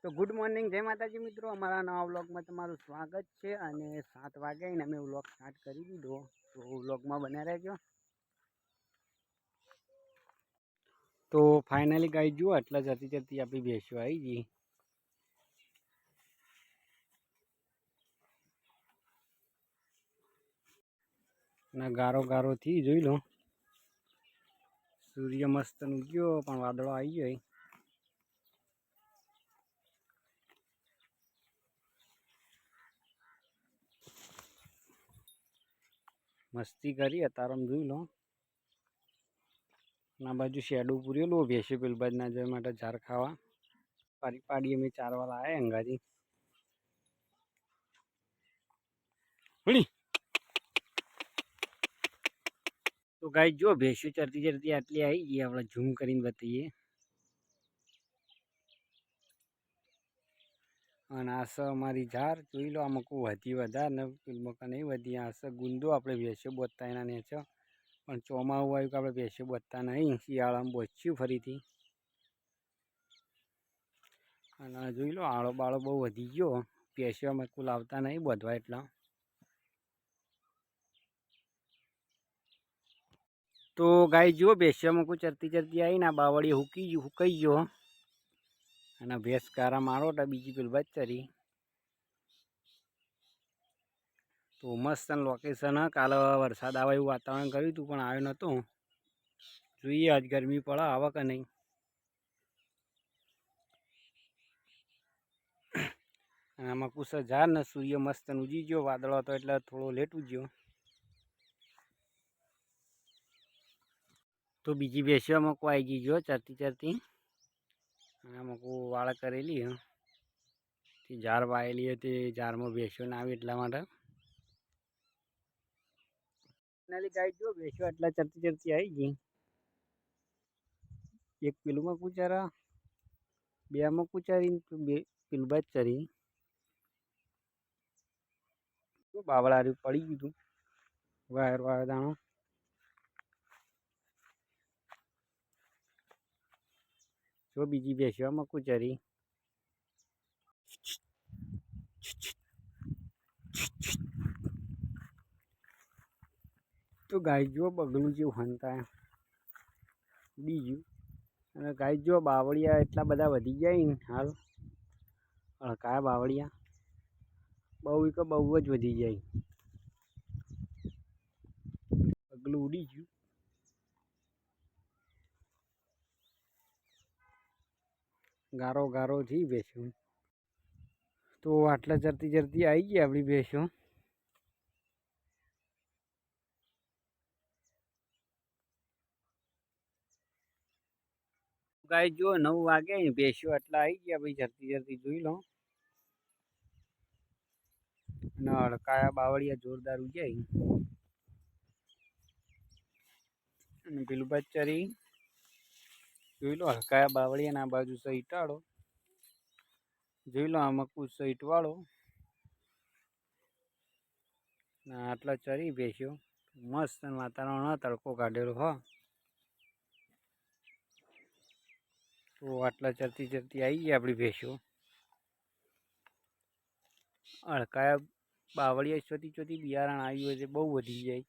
તો good morning, જય માતાજી મિત્રો। અમારા નવા વ્લોગમાં તમારું સ્વાગત છે। અને 7 વાગ્યા અમે વ્લોગ સ્ટાર્ટ કરી દીધો, તો વ્લોગમાં બન્યા રહેજો। તો ફાઇનલી ગાઈ જુઓ, એટલા જતી જતી આપણી ભેંસો આવી ગઈ। અને ગારો ગારોથી જોઈ લો, સૂર્ય મસ્ત ઉગ્યો પણ વાદળો આવી ગયો। મસ્તી કરી અતારમ જોઈ લો। ના બાજુ શેડું પૂરેલું, ભેંસો પેલી બાજુ ના જવા માટે ઝાર ખાવા પાડી પાડી અમે ચારવા લાયા અંગાજી। તો ગાઈ જો ભેંસો ચરતી ચરતી આટલી આવી ગઈ, આપણે ઝૂમ કરીને બતાવીએ। અને આ સ અમારી ઝાર જોઈ લો, આમાં કોઈ વધી વધારે ને પેલમાં નહીં વધી। આ સ ગુંદો આપણે ભેંસો બોતતા એના ને છે, પણ ચોમાવું આવ્યું કે આપણે ભેંસો બોતતા નહીં, શિયાળામાં બોચ્યું ફરીથી। અને જોઈ લો, આળો બાળો બહુ વધી ગયો, ભેંસો અમે કુલ આવતા નહીં બોધવા એટલા। તો ગાય જુઓ, ભેંસોમાં કોઈ ચરતી ચરતી આવી ને બાવળી હુકાઈ ગયો। અને ભેંસ ગારા મારો તો બીજી પેલી બાજ ચરી। તો મસ્ત લોકેશન હ, કાલે વરસાદ આવે એવું વાતાવરણ કર્યું હતું પણ આવ્યો નહોતો। જોઈએ આજ ગરમી પડે આવે કે નહીં। આમાં કુછ ઝાર ને સૂર્ય મસ્ત ઉજી ગયો, વાદળો હતો એટલે થોડો લેટ ઉગ્યો। તો બીજી ભેંસોમાં કોઈ આવી ગઈ જો ચરતી ચરતી। આમાં કોઈ વાળ કરેલી તે ઝાર વાયેલી હતી, ઝારમાં ભેંસો ના આવી એટલા માટે। ફાઇનલી ગાઈ જો ભેંસો એટલા ચરતી ચરતી આવી ગઈ। એક પેલુંમાં કુચારા, બેમાં કુચારી, પેલું બાજ ચરી। બાવળા પડી ગયું હતું વાયર વાયર દાણો। જો બીજી ભેંસોમાં કુચારી। તો ગાય જો બગલું જેવું હંતાય બીજું। અને ગાય જો બાવળિયા એટલા બધા વધી જાય ને હાલ, કયા બાવળિયા બહુ કે બહુ જ વધી જાય, બગલું ઉડી ગયું। ગારો ગારો થી ભેંસો તો આટલા ચરતી ચરતી આવી ગઈ આપણી ભેંસો। ગાય જો 9 વાગે ભેંસો એટલા આવી ગયા ભાઈ, ચરતી ચરતી જોઈ લો। અને અડકાયા બાવળિયા જોરદાર ઉજાય। અને પેલું બાજ ચરી જોઈ લો, હડકાયા બાવળિયા ના બાજુ સહીટાળો જોઈ લો, આમાં કુછ સહીટ વાળો। આટલા ચરી ભેંસો, મસ્ત વાતાવરણ, તડકો કાઢેલો હ। તો આટલા ચરતી ચરતી આવી ગઈ આપણી ભેંસો। અડકાયા બાવળિયા ચોથી ચોથી બિયારણ આવ્યું હોય છે, બહુ વધી જાય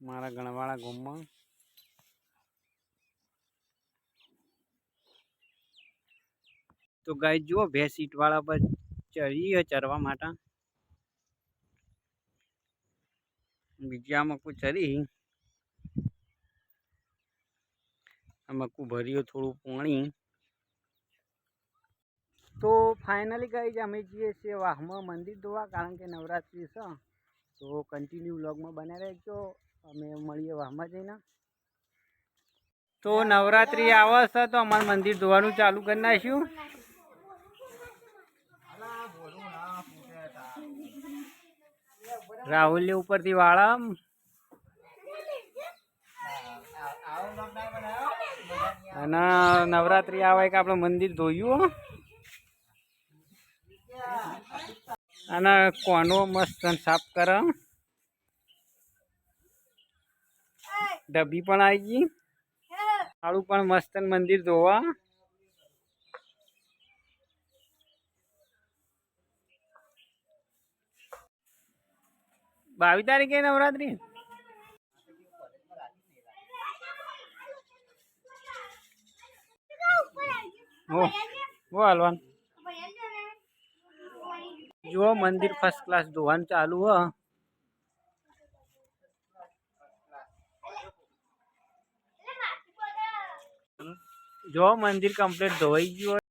મારા ગણવાળા ગામમાં। તો ગાય જુઓ, ભેંસ ઈંટવાળા પર ચરી ચરવા માટે। બીજી આમાં કોઈ ચરી, આમાં કોઈ ભર્યું થોડું પાણી। તો ફાઇનલી ગાઈ અમે જઈએ છીએ વાહમાં મંદિર જોવા, કારણ કે નવરાત્રિ છે। તો કન્ટિન્યુ વ્લોગમાં બન્યા રહેજો, અમે મળીએ વાહમાં જઈને। તો નવરાત્રિ આવે છે તો અમારું મંદિર ધોવાનું ચાલુ કરી નાખ્યું। રાહુલ ઉપરથી વાળા અને નવરાત્રિ આવે કે આપણે મંદિર ધોયું। અને કોનો મસ્ત સાફ કરે, ડબ્બી પણ આવી ગઈ, સારું પણ મસ્ત મંદિર ધોવા। 22 તારીખે નવરાત્રી ઓ હાલવાન જો મંદિર ફર્સ્ટ ક્લાસ ધોવાનું ચાલુ હ જો મંદિર કમ્પ્લીટ ધોવાઈ ગયું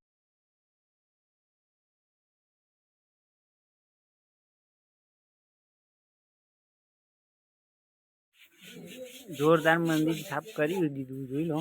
જોરદાર મંદિર સાફ કરી દીધું જોઈ લો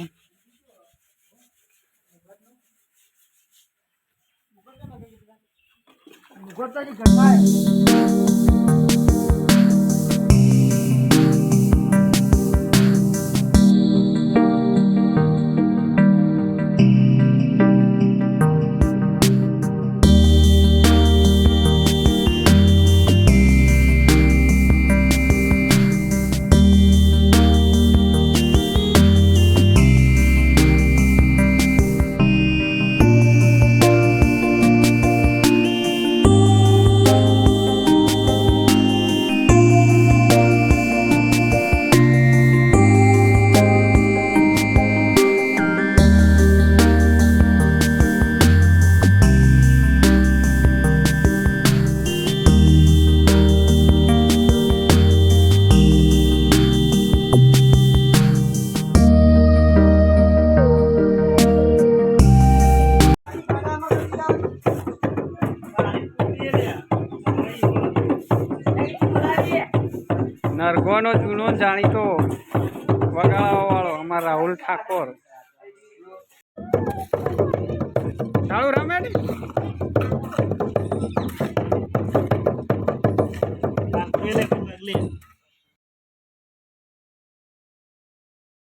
નરગોનો જૂનો જાણીતો વગાડવા વાળો અમારા રાહુલ ઠાકોર ચાલુ રમે ને